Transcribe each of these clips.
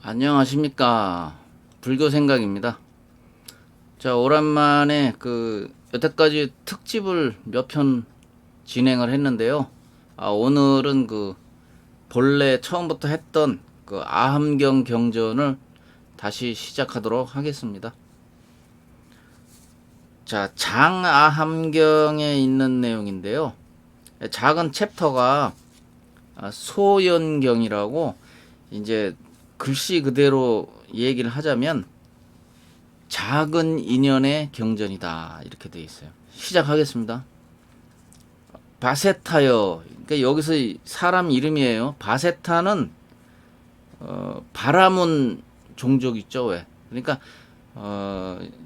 안녕하십니까. 불교생각입니다. 자, 오랜만에 여태까지 특집을 몇 편 진행을 했는데요. 오늘은 본래 처음부터 했던 아함경 경전을 다시 시작하도록 하겠습니다. 자, 장아함경에 있는 내용인데요. 작은 챕터가 소연경이라고, 이제 글씨 그대로 얘기를 하자면 작은 인연의 경전이다, 이렇게 되어 있어요. 시작하겠습니다. 바세타여, 그러니까 여기서 사람 이름이에요. 바세타는 바라문 종족 있죠. 왜? 그러니까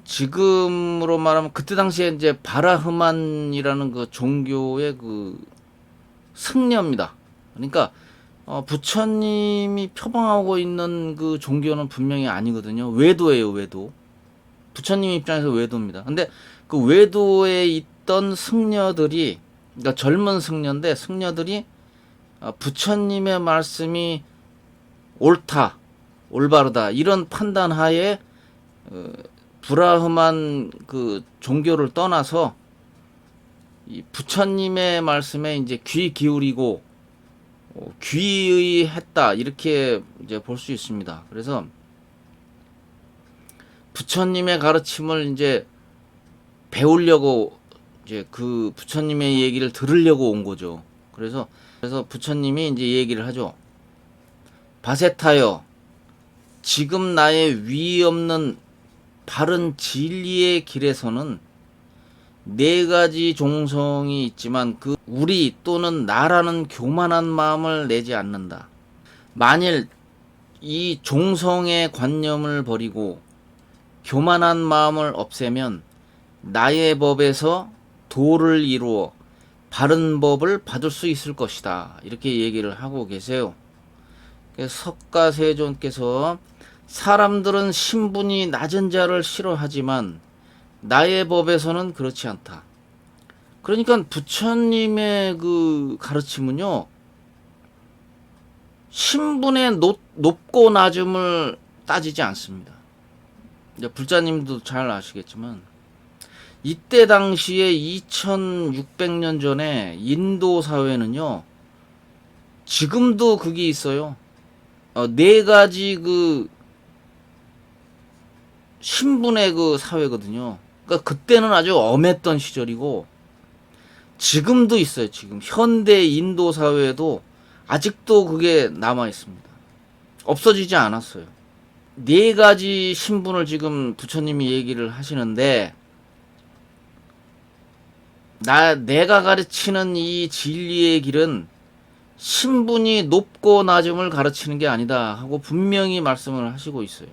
지금으로 말하면 그때 당시에 이제 바라흐만이라는 그 종교의 승려입니다. 그러니까 부처님이 표방하고 있는 그 종교는 분명히 아니거든요. 외도예요, 외도. 부처님 입장에서 외도입니다. 근데 그 외도에 있던 승려들이, 그러니까 젊은 승려인데, 승려들이 부처님의 말씀이 옳다, 올바르다, 이런 판단하에 브라흐만 그 종교를 떠나서 이 부처님의 말씀에 이제 귀 기울이고 귀의했다, 이렇게 이제 볼 수 있습니다. 그래서 부처님의 가르침을 이제 배우려고, 이제 그 부처님의 얘기를 들으려고 온 거죠. 그래서 부처님이 이제 얘기를 하죠. 바세타여, 지금 나의 위 없는 바른 진리의 길에서는 네 가지 종성이 있지만 그 우리 또는 나라는 교만한 마음을 내지 않는다. 만일 이 종성의 관념을 버리고 교만한 마음을 없애면 나의 법에서 도를 이루어 바른 법을 받을 수 있을 것이다, 이렇게 얘기를 하고 계세요. 석가세존께서 사람들은 신분이 낮은 자를 싫어하지만 나의 법에서는 그렇지 않다. 그러니까 부처님의 그 가르침은요, 신분의 높고 낮음을 따지지 않습니다. 이제 불자님도 잘 아시겠지만 이때 당시에 2600년 전에 인도 사회는요, 지금도 그게 있어요. 네 가지 그 신분의 그 사회거든요. 그러니까 그때는 아주 엄했던 시절이고 지금도 있어요. 지금 현대 인도 사회에도 아직도 그게 남아 있습니다. 없어지지 않았어요. 네 가지 신분을 지금 부처님이 얘기를 하시는데, 내가 가르치는 이 진리의 길은 신분이 높고 낮음을 가르치는 게 아니다 하고 분명히 말씀을 하시고 있어요.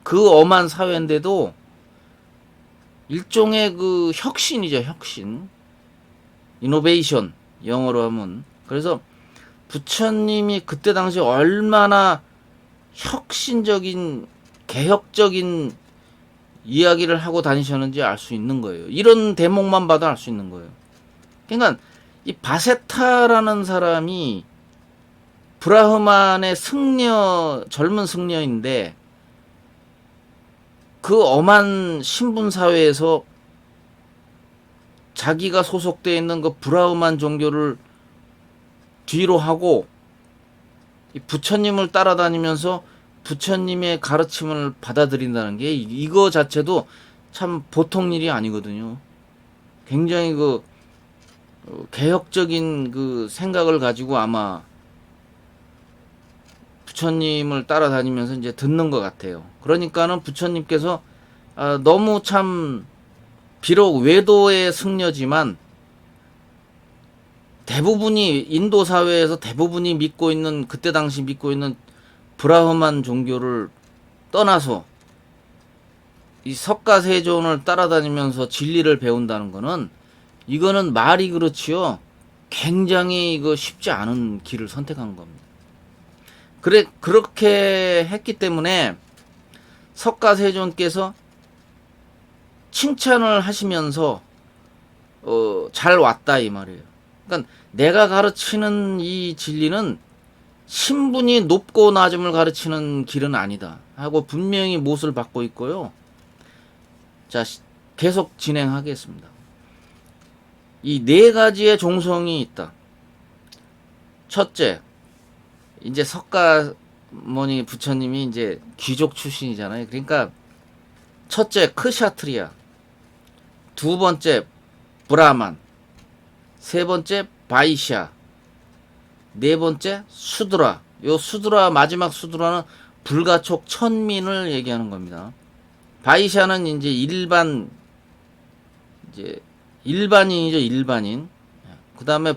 그 엄한 사회인데도 일종의 그 혁신이죠, 혁신. 이노베이션, 영어로 하면. 그래서 부처님이 그때 당시 얼마나 혁신적인, 개혁적인 이야기를 하고 다니셨는지 알 수 있는 거예요. 이런 대목만 봐도 알 수 있는 거예요. 그러니까 이 바세타라는 사람이 브라흐만의 젊은 승려인데 그 엄한 신분 사회에서 자기가 소속되어 있는 그 브라흐만 종교를 뒤로 하고 부처님을 따라다니면서 부처님의 가르침을 받아들인다는 게, 이거 자체도 참 보통 일이 아니거든요. 굉장히 개혁적인 그 생각을 가지고 아마 부처님을 따라다니면서 이제 듣는 것 같아요. 그러니까는 부처님께서 너무 참, 비록 외도의 승려지만 대부분이, 인도 사회에서 대부분이 믿고 있는, 그때 당시 믿고 있는 브라흐만 종교를 떠나서 이 석가세존을 따라다니면서 진리를 배운다는 거는, 이거는 말이 그렇지요, 굉장히 쉽지 않은 길을 선택한 겁니다. 그렇게 했기 때문에 석가세존께서 칭찬을 하시면서 잘 왔다, 이 말이에요. 그러니까 내가 가르치는 이 진리는 신분이 높고 낮음을 가르치는 길은 아니다 하고 분명히 못을 받고 있고요. 자, 계속 진행하겠습니다. 이 네 가지의 종성이 있다. 첫째, 이제 석가모니 부처님이 이제 귀족 출신이잖아요. 그러니까 첫째 크샤트리아, 두 번째 브라만, 세 번째 바이샤, 네 번째 수드라. 요 수드라, 마지막 수드라는 불가촉 천민을 얘기하는 겁니다. 바이샤는 이제 일반인이죠, 일반인. 그 다음에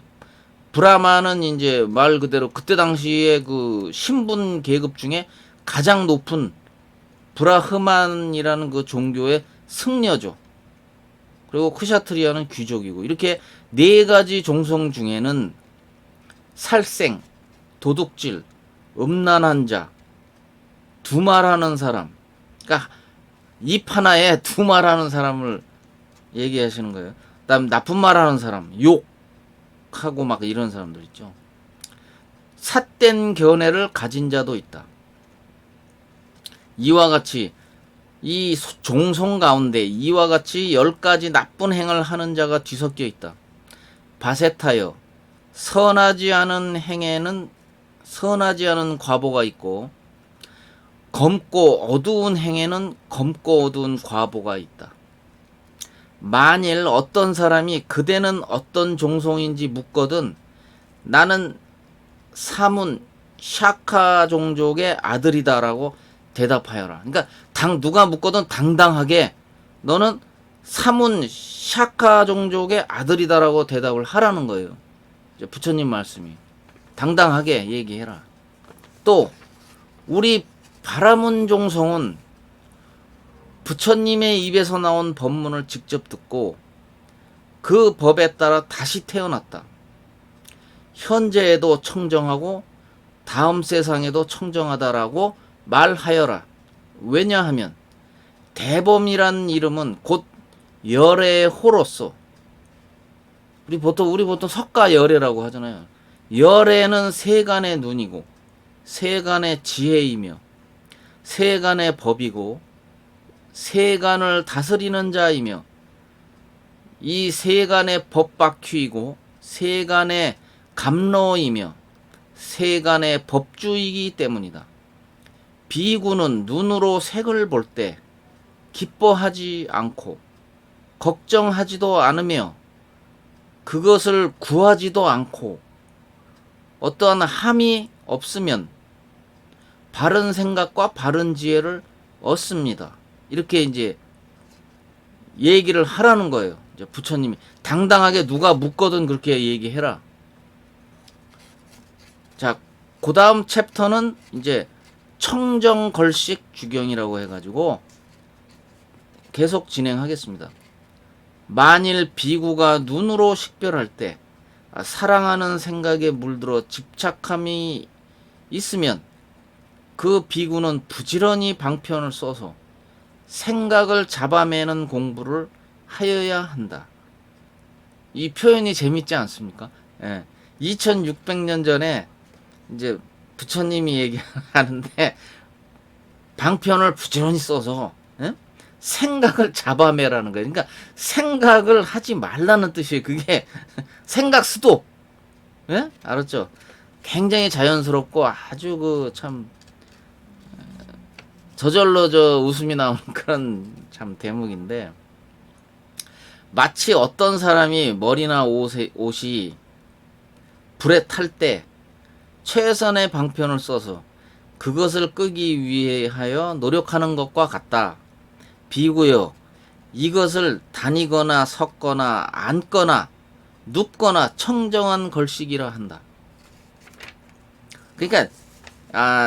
브라마는 이제 말 그대로 그때 당시에 그 신분 계급 중에 가장 높은 브라흐만이라는 그 종교의 승려죠. 그리고 크샤트리아는 귀족이고, 이렇게 네 가지 종성 중에는 살생, 도둑질, 음란한 자, 두말하는 사람, 그러니까 입 하나에 두 말하는 사람을 얘기하시는 거예요. 그다음 나쁜 말하는 사람, 욕하고 막 이런 사람들 있죠. 삿된 견해를 가진 자도 있다. 이와 같이 이 종성 가운데 이와 같이 10가지 나쁜 행을 하는 자가 뒤섞여 있다. 바세타여, 선하지 않은 행에는 선하지 않은 과보가 있고, 검고 어두운 행에는 검고 어두운 과보가 있다. 만일 어떤 사람이 그대는 어떤 종성인지 묻거든 나는 사문 샤카 종족의 아들이다라고 대답하여라. 그러니까 누가 묻거든 당당하게 너는 사문 샤카 종족의 아들이다라고 대답을 하라는 거예요. 부처님 말씀이 당당하게 얘기해라. 또 우리 바라문 종성은 부처님의 입에서 나온 법문을 직접 듣고 그 법에 따라 다시 태어났다. 현재에도 청정하고 다음 세상에도 청정하다라고 말하여라. 왜냐하면 대범이란 이름은 곧 열애의 호로서, 우리 보통 석가열애라고 하잖아요. 열애는 세간의 눈이고 세간의 지혜이며 세간의 법이고 세간을 다스리는 자이며 이 세간의 법바퀴이고 세간의 감로이며 세간의 법주이기 때문이다. 비구는 눈으로 색을 볼 때 기뻐하지 않고 걱정하지도 않으며 그것을 구하지도 않고 어떠한 함이 없으면 바른 생각과 바른 지혜를 얻습니다. 이렇게 이제 얘기를 하라는 거예요. 이제 부처님이 당당하게 누가 묻거든 그렇게 얘기해라. 자, 그 다음 챕터는 이제 청정걸식 주경이라고 해가지고 계속 진행하겠습니다. 만일 비구가 눈으로 식별할 때 사랑하는 생각에 물들어 집착함이 있으면 그 비구는 부지런히 방편을 써서 생각을 잡아매는 공부를 하여야 한다. 이 표현이 재밌지 않습니까? 예. 2600년 전에 이제 부처님이 얘기하는데 방편을 부지런히 써서 생각을 잡아매라는 거예요. 그러니까 생각을 하지 말라는 뜻이에요. 그게 생각 수도. 예? 알았죠? 굉장히 자연스럽고 아주 그 참 저절로 웃음이 나오는 그런 참 대목인데, 마치 어떤 사람이 머리나 옷이 불에 탈 때 최선의 방편을 써서 그것을 끄기 위하여 노력하는 것과 같다. 비구여, 이것을 다니거나 섰거나 앉거나 눕거나 청정한 걸식이라 한다. 그러니까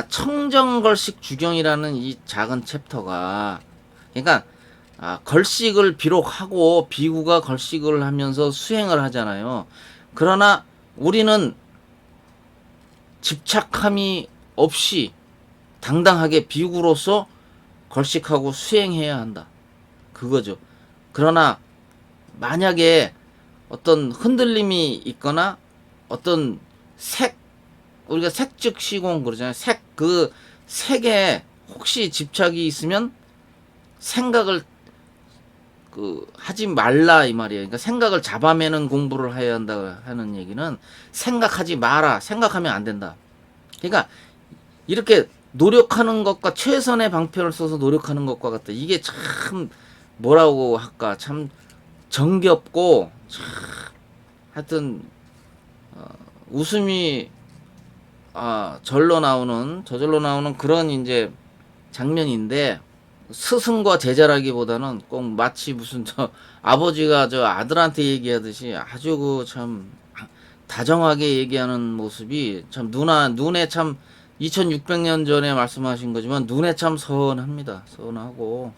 청정걸식 주경이라는 이 작은 챕터가, 그러니까 걸식을 비록 하고 비구가 걸식을 하면서 수행을 하잖아요. 그러나 우리는 집착함이 없이 당당하게 비구로서 걸식하고 수행해야 한다. 그거죠. 그러나 만약에 어떤 흔들림이 있거나 어떤 우리가 색즉시공 그러잖아요. 그 색에 혹시 집착이 있으면 생각을 하지 말라 이 말이에요. 그러니까 생각을 잡아매는 공부를 해야 한다 하는 얘기는 생각하지 마라. 생각하면 안 된다. 그러니까 이렇게 노력하는 것과 최선의 방편을 써서 노력하는 것과 같다. 이게 참 뭐라고 할까? 참 정겹고 참 하여튼 웃음이 저절로 나오는 그런 이제 장면인데 스승과 제자라기보다는 꼭 마치 무슨 아버지가 아들한테 얘기하듯이 아주 참 다정하게 얘기하는 모습이 참 눈에 참 2600년 전에 말씀하신 거지만 눈에 참 선합니다. 선하고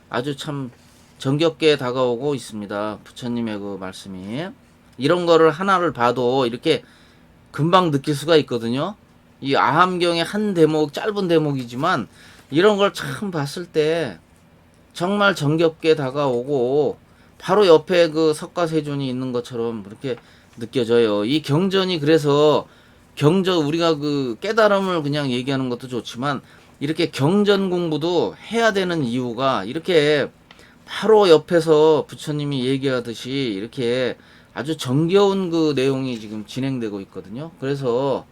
아주 참 정겹게 다가오고 있습니다. 부처님의 그 말씀이 이런 거를 하나를 봐도 이렇게 금방 느낄 수가 있거든요. 이 아함경의 한 대목, 짧은 대목이지만 이런 걸 참 봤을 때 정말 정겹게 다가오고 바로 옆에 그 석가세존이 있는 것처럼 그렇게 느껴져요. 이 경전이 그래서 우리가 그 깨달음을 그냥 얘기하는 것도 좋지만 이렇게 경전 공부도 해야 되는 이유가 이렇게 바로 옆에서 부처님이 얘기하듯이 이렇게 아주 정겨운 그 내용이 지금 진행되고 있거든요. 그래서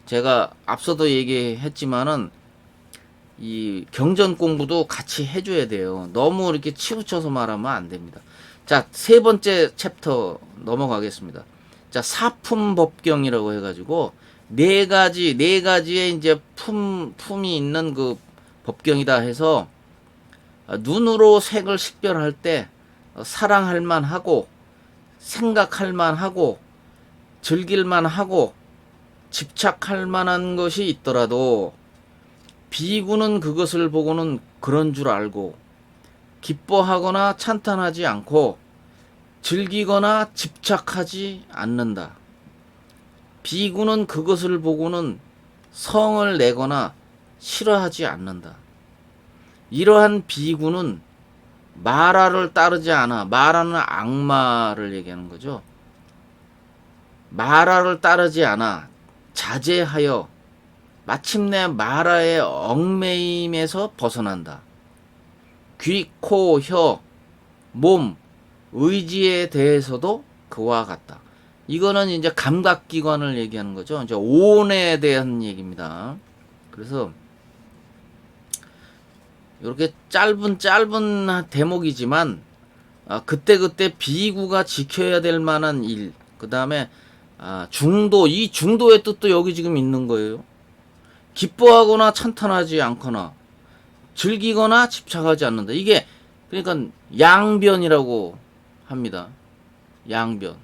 제가 앞서도 얘기했지만은 이 경전 공부도 같이 해줘야 돼요. 너무 이렇게 치우쳐서 말하면 안 됩니다. 자, 세 번째 챕터 넘어가겠습니다. 자, 사품법경이라고 해가지고 네 가지의 이제 품이 있는 그 법경이다 해서 눈으로 색을 식별할 때 사랑할 만하고 생각할 만하고 즐길 만하고 집착할 만한 것이 있더라도 비구는 그것을 보고는 그런 줄 알고 기뻐하거나 찬탄하지 않고 즐기거나 집착하지 않는다. 비구는 그것을 보고는 성을 내거나 싫어하지 않는다. 이러한 비구는 마라를 따르지 않아. 마라는 악마를 얘기하는 거죠. 마라를 따르지 않아. 자제하여 마침내 마라의 얽매임에서 벗어난다. 귀, 코, 혀, 몸, 의지에 대해서도 그와 같다. 이거는 이제 감각기관을 얘기하는 거죠. 이제 오온에 대한 얘기입니다. 그래서 이렇게 짧은 대목이지만 그때 비구가 지켜야 될 만한 일, 그 다음에 중도, 이 중도의 뜻도 여기 지금 있는 거예요. 기뻐하거나 찬탄하지 않거나 즐기거나 집착하지 않는다. 이게 그러니까 양변이라고 합니다. 양변,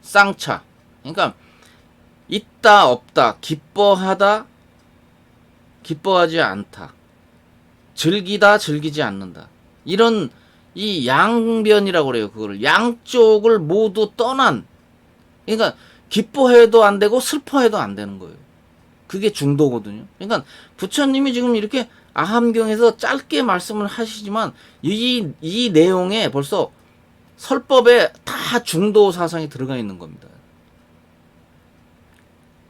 쌍차. 그러니까 있다 없다, 기뻐하다, 기뻐하지 않다, 즐기다, 즐기지 않는다. 이런 이 양변이라고 그래요. 그거를 양쪽을 모두 떠난. 그러니까 기뻐해도 안 되고 슬퍼해도 안 되는 거예요. 그게 중도거든요. 그러니까 부처님이 지금 이렇게 아함경에서 짧게 말씀을 하시지만 이 내용에 벌써 설법에 다 중도 사상이 들어가 있는 겁니다.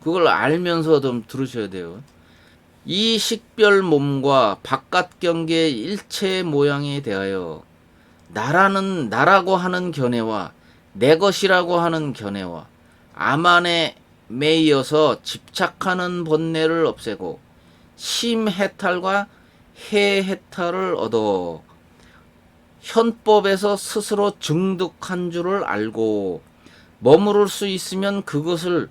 그걸 알면서 좀 들으셔야 돼요. 이 식별 몸과 바깥 경계의 일체 모양에 대하여 나라고 하는 견해와 내 것이라고 하는 견해와 아만에 매이어서 집착하는 번뇌를 없애고 심해탈과 해해탈을 얻어 현법에서 스스로 증득한 줄을 알고 머무를 수 있으면 그것을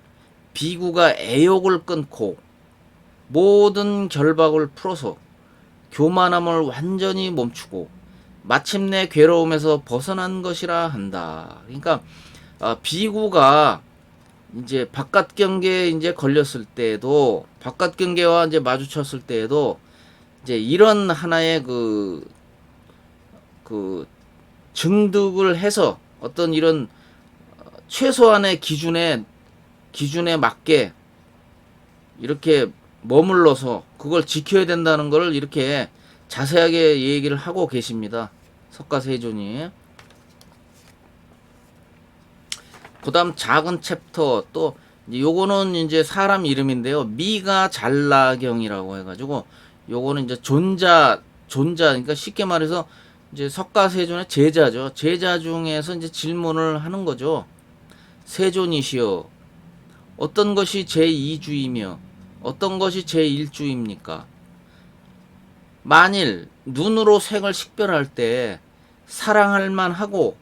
비구가 애욕을 끊고 모든 결박을 풀어서 교만함을 완전히 멈추고 마침내 괴로움에서 벗어난 것이라 한다. 그러니까 비구가 이제 바깥 경계에 이제 걸렸을 때에도 바깥 경계와 이제 마주쳤을 때에도 이제 이런 하나의 그 증득을 해서 어떤 이런 최소한의 기준에 맞게 이렇게 머물러서 그걸 지켜야 된다는 걸 이렇게 자세하게 얘기를 하고 계십니다. 석가세존이. 그 다음 작은 챕터 또 요거는 이제 사람 이름인데요. 미가 잘나경이라고 해가지고 요거는 이제 존자 그러니까 쉽게 말해서 이제 석가세존의 제자죠. 제자 중에서 이제 질문을 하는 거죠. 세존이시여, 어떤 것이 제2주이며 어떤 것이 제1주입니까? 만일 눈으로 색을 식별할 때 사랑할 만하고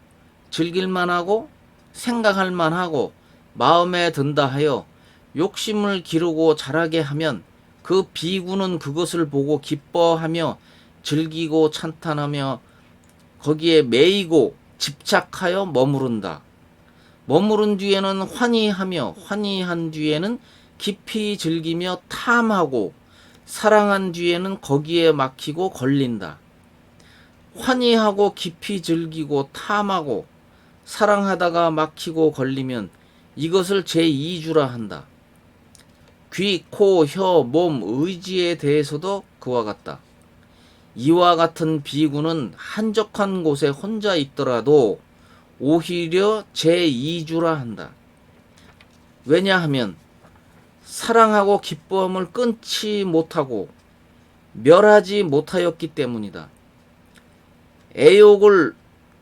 즐길 만하고 생각할 만하고 마음에 든다 하여 욕심을 기르고 자라게 하면 그 비구는 그것을 보고 기뻐하며 즐기고 찬탄하며 거기에 매이고 집착하여 머무른다. 머무른 뒤에는 환희하며 환희한 뒤에는 깊이 즐기며 탐하고 사랑한 뒤에는 거기에 막히고 걸린다. 환희하고 깊이 즐기고 탐하고 사랑하다가 막히고 걸리면 이것을 제2주라 한다. 귀, 코, 혀, 몸, 의지에 대해서도 그와 같다. 이와 같은 비구는 한적한 곳에 혼자 있더라도 오히려 제2주라 한다. 왜냐하면 사랑하고 기뻐함을 끊지 못하고 멸하지 못하였기 때문이다. 애욕을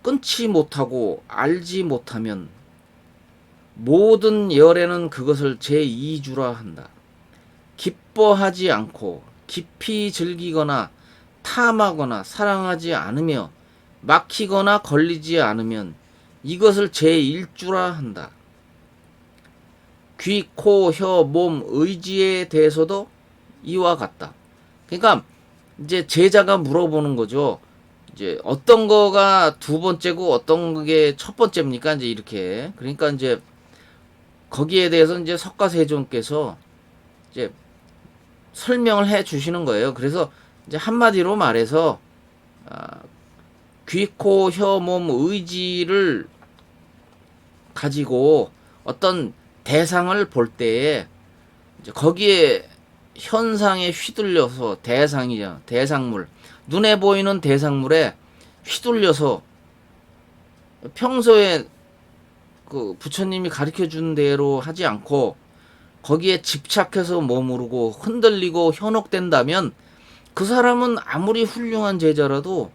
끊지 못하고 알지 못하면 모든 열에는 그것을 제2주라 한다. 기뻐하지 않고 깊이 즐기거나 탐하거나 사랑하지 않으며 막히거나 걸리지 않으면 이것을 제1주라 한다. 귀, 코, 혀, 몸, 의지에 대해서도 이와 같다. 그러니까 이제 제자가 물어보는 거죠. 이제 어떤 거가 두 번째고 어떤 게 첫 번째입니까? 이제 이렇게. 그러니까 이제 거기에 대해서 이제 석가세존께서 이제 설명을 해 주시는 거예요. 그래서 이제 한마디로 말해서 귀, 코, 혀, 몸, 의지를 가지고 어떤 대상을 볼 때에 이제 거기에 현상에 휘둘려서 대상이죠. 대상물. 눈에 보이는 대상물에 휘둘려서 평소에 그 부처님이 가르쳐 준 대로 하지 않고 거기에 집착해서 머무르고 흔들리고 현혹된다면 그 사람은 아무리 훌륭한 제자라도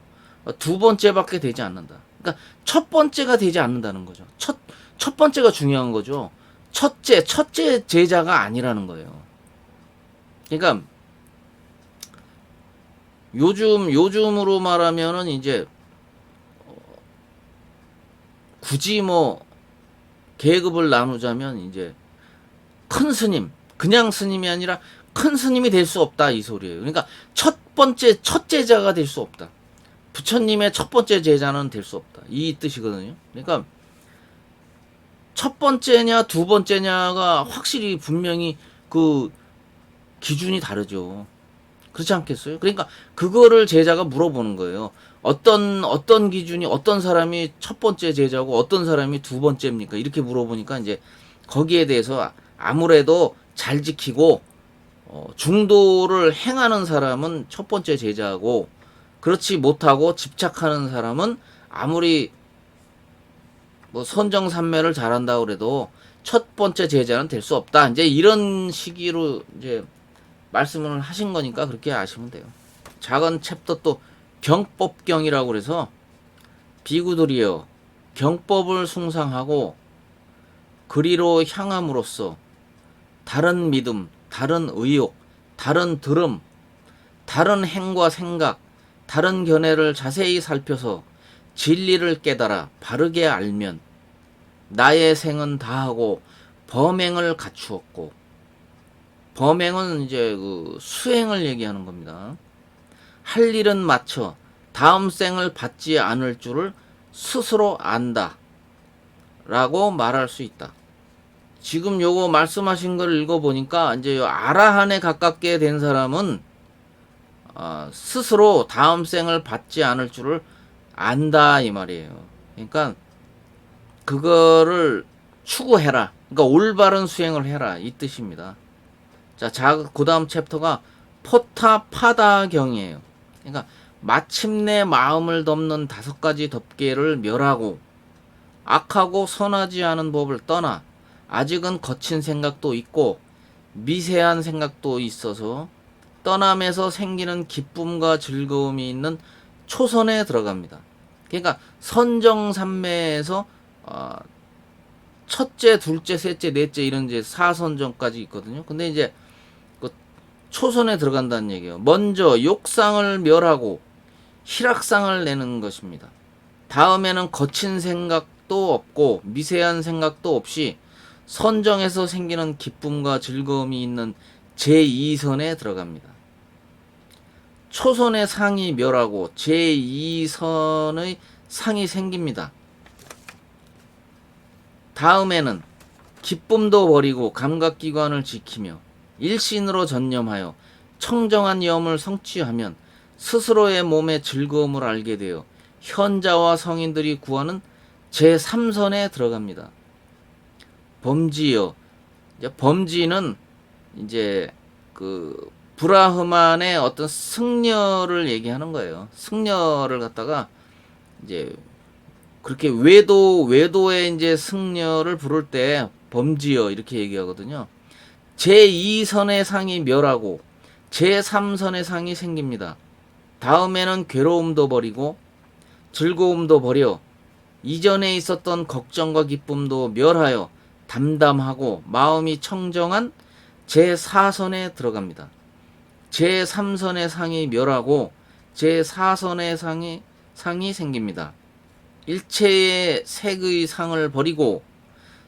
두 번째밖에 되지 않는다. 그러니까 첫 번째가 되지 않는다는 거죠. 첫 번째가 중요한 거죠. 첫째 제자가 아니라는 거예요. 그러니까 요즘으로 말하면은 이제 굳이 뭐 계급을 나누자면 이제 큰 스님, 그냥 스님이 아니라 큰 스님이 될 수 없다 이 소리예요. 그러니까 첫 제자가 될 수 없다. 부처님의 첫 번째 제자는 될 수 없다. 이 뜻이거든요. 그러니까 첫 번째냐 두 번째냐가 확실히 분명히 그 기준이 다르죠. 그렇지 않겠어요? 그러니까 그거를 제자가 물어보는 거예요. 어떤 기준이 어떤 사람이 첫 번째 제자고 어떤 사람이 두 번째입니까? 이렇게 물어보니까 이제 거기에 대해서 아무래도 잘 지키고 중도를 행하는 사람은 첫 번째 제자고 그렇지 못하고 집착하는 사람은 아무리 뭐 선정산매를 잘한다고 그래도 첫 번째 제자는 될 수 없다. 이제 이런 시기로 이제 말씀을 하신 거니까 그렇게 아시면 돼요. 작은 챕터 또 경법경이라고 그래서 비구들이여 경법을 숭상하고 그리로 향함으로써 다른 믿음, 다른 의욕, 다른 들음, 다른 행과 생각, 다른 견해를 자세히 살펴서 진리를 깨달아 바르게 알면 나의 생은 다하고 범행을 갖추었고 범행은 이제 그 수행을 얘기하는 겁니다. 할 일은 마쳐 다음 생을 받지 않을 줄을 스스로 안다 라고 말할 수 있다. 지금 요거 말씀하신 걸 읽어보니까 이제 요 아라한에 가깝게 된 사람은 스스로 다음 생을 받지 않을 줄을 안다 이 말이에요. 그러니까 그거를 추구해라. 그러니까 올바른 수행을 해라 이 뜻입니다. 자, 그 다음 챕터가 포타파다경이에요. 그러니까 마침내 마음을 덮는 5가지 덮개를 멸하고 악하고 선하지 않은 법을 떠나 아직은 거친 생각도 있고 미세한 생각도 있어서 떠남에서 생기는 기쁨과 즐거움이 있는 초선에 들어갑니다. 그러니까 선정산매에서 첫째, 둘째, 셋째, 넷째 이런 이제 사선정까지 있거든요. 근데 이제 그 초선에 들어간다는 얘기예요. 먼저 욕상을 멸하고 희락상을 내는 것입니다. 다음에는 거친 생각도 없고 미세한 생각도 없이 선정에서 생기는 기쁨과 즐거움이 있는 제2선에 들어갑니다. 초선의 상이 멸하고 제2선의 상이 생깁니다. 다음에는 기쁨도 버리고 감각기관을 지키며 일신으로 전념하여 청정한 염을 성취하면 스스로의 몸의 즐거움을 알게 되어 현자와 성인들이 구하는 제3선에 들어갑니다. 범지요. 범지는 이제 그 브라흐만의 어떤 승려를 얘기하는 거예요. 승려를 갖다가 이제 그렇게 외도의 이제 승려를 부를 때 범지여 이렇게 얘기하거든요. 제2선의 상이 멸하고 제3선의 상이 생깁니다. 다음에는 괴로움도 버리고 즐거움도 버려 이전에 있었던 걱정과 기쁨도 멸하여 담담하고 마음이 청정한 제4선에 들어갑니다. 제3선의 상이 멸하고 제4선의 상이 생깁니다. 일체의 색의 상을 버리고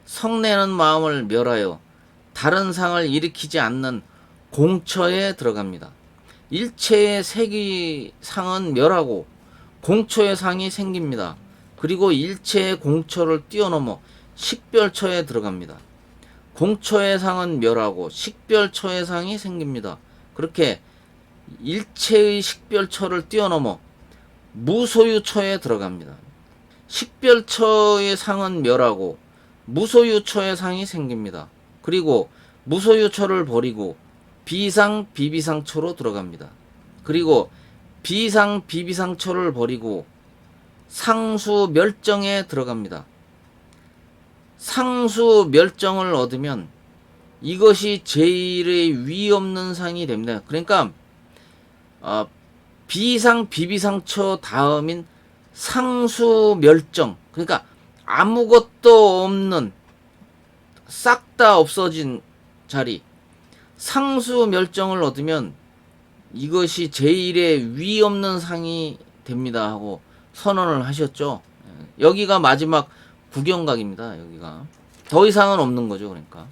성내는 마음을 멸하여 다른 상을 일으키지 않는 공처에 들어갑니다. 일체의 색의 상은 멸하고 공처의 상이 생깁니다. 그리고 일체의 공처를 뛰어넘어 식별처에 들어갑니다. 공처의 상은 멸하고 식별처의 상이 생깁니다. 그렇게 일체의 식별처를 뛰어넘어 무소유처에 들어갑니다. 식별처의 상은 멸하고 무소유처의 상이 생깁니다. 그리고 무소유처를 버리고 비상 비비상처로 들어갑니다. 그리고 비상 비비상처를 버리고 상수 멸정에 들어갑니다. 상수 멸정을 얻으면 이것이 제일의 위 없는 상이 됩니다. 그러니까 비상 비비상처 다음인 상수 멸정, 그러니까 아무것도 없는 싹 다 없어진 자리, 상수 멸정을 얻으면 이것이 제일의 위 없는 상이 됩니다 하고 선언을 하셨죠. 여기가 마지막 구경각입니다. 여기가 더 이상은 없는 거죠. 그러니까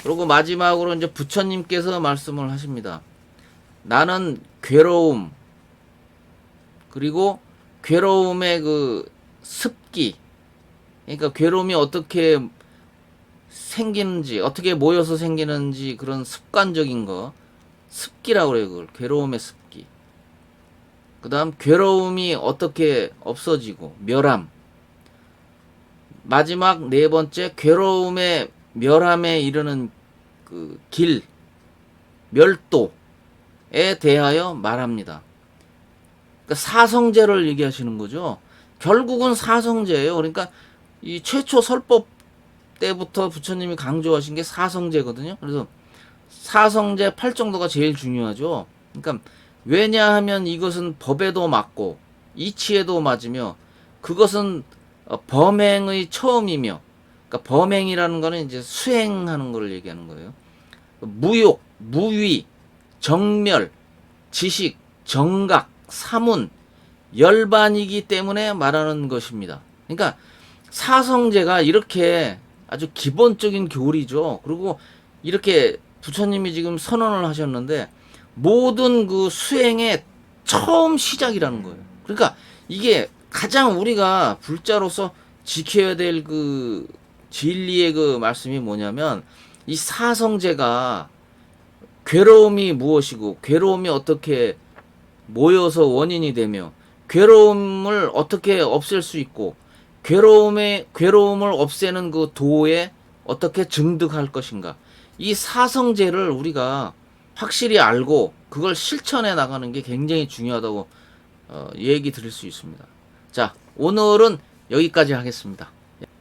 그리고 마지막으로 이제 부처님께서 말씀을 하십니다. 나는 괴로움, 그리고 괴로움의 그 습기, 그러니까 괴로움이 어떻게 생기는지, 어떻게 모여서 생기는지 그런 습관적인 거, 습기라고 그래요. 그걸 괴로움의 습기. 그 다음 괴로움이 어떻게 없어지고 멸함. 마지막 네 번째 괴로움의 멸함에 이르는 그 길, 멸도에 대하여 말합니다. 그러니까 사성제를 얘기하시는 거죠. 결국은 사성제예요. 그러니까 이 최초 설법 때부터 부처님이 강조하신 게 사성제거든요. 그래서 사성제 8정도가 제일 중요하죠. 그러니까 왜냐하면 이것은 법에도 맞고 이치에도 맞으며 그것은 범행의 처음이며, 그러니까 범행이라는 거는 이제 수행하는 걸 얘기하는 거예요. 무욕, 무위, 정멸, 지식, 정각, 사문, 열반이기 때문에 말하는 것입니다. 그러니까 사성제가 이렇게 아주 기본적인 교리죠. 그리고 이렇게 부처님이 지금 선언을 하셨는데 모든 그 수행의 처음 시작이라는 거예요. 그러니까 이게 가장 우리가 불자로서 지켜야 될 그 진리의 그 말씀이 뭐냐면, 이 사성제가 괴로움이 무엇이고 괴로움이 어떻게 모여서 원인이 되며 괴로움을 어떻게 없앨 수 있고 괴로움을 없애는 그 도에 어떻게 증득할 것인가, 이 사성제를 우리가 확실히 알고 그걸 실천해 나가는 게 굉장히 중요하다고 얘기 드릴 수 있습니다. 자, 오늘은 여기까지 하겠습니다.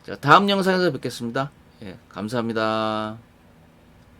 자, 다음 영상에서 뵙겠습니다. 감사합니다.